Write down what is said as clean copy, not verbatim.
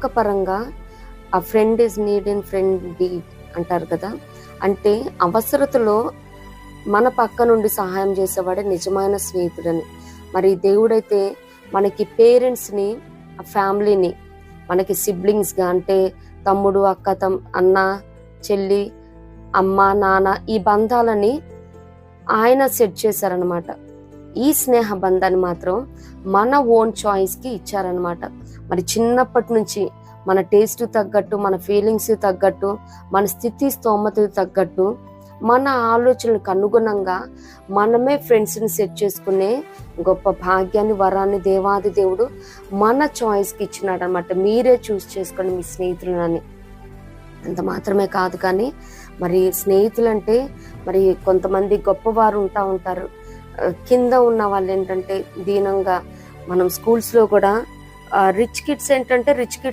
లోకపరంగా ఆ friend is need in friend deed అంటారు కదా. అంటే అవసరతలో మన పక్క నుండి సహాయం చేసేవాడే నిజమైన స్నేహితుడని. మరి దేవుడైతే మనకి పేరెంట్స్ని, ఫ్యామిలీని, మనకి సిబ్లింగ్స్గా అంటే తమ్ముడు, అక్క, అన్న, చెల్లి, అమ్మ, నాన్న, ఈ బంధాలని ఆయన సెట్ చేశారనమాట. ఈ స్నేహ బంధాన్ని మాత్రం మన ఓన్ చాయిస్కి ఇచ్చారనమాట. మరి చిన్నప్పటి నుంచి మన టేస్ట్ తగ్గట్టు, మన ఫీలింగ్స్ తగ్గట్టు, మన స్థితి స్తోమతకు తగ్గట్టు, మన ఆలోచనలకు అనుగుణంగా మనమే ఫ్రెండ్స్ని సెట్ చేసుకునే గొప్ప భాగ్యాన్ని, వరాన్ని దేవాది దేవుడు మన చాయిస్కి ఇచ్చినాడు అనమాట. మీరే చూస్ చేసుకోండి మీ స్నేహితులని. అంత మాత్రమే కాదు, కానీ మరి స్నేహితులంటే మరి కొంతమంది గొప్పవారు ఉంటారు. కింద ఉన్న వాళ్ళు ఏంటంటే దీనంగా, మనం స్కూల్స్లో కూడా రిచ్ కిడ్స్ ఏంటంటే రిచ్ కిడ్స్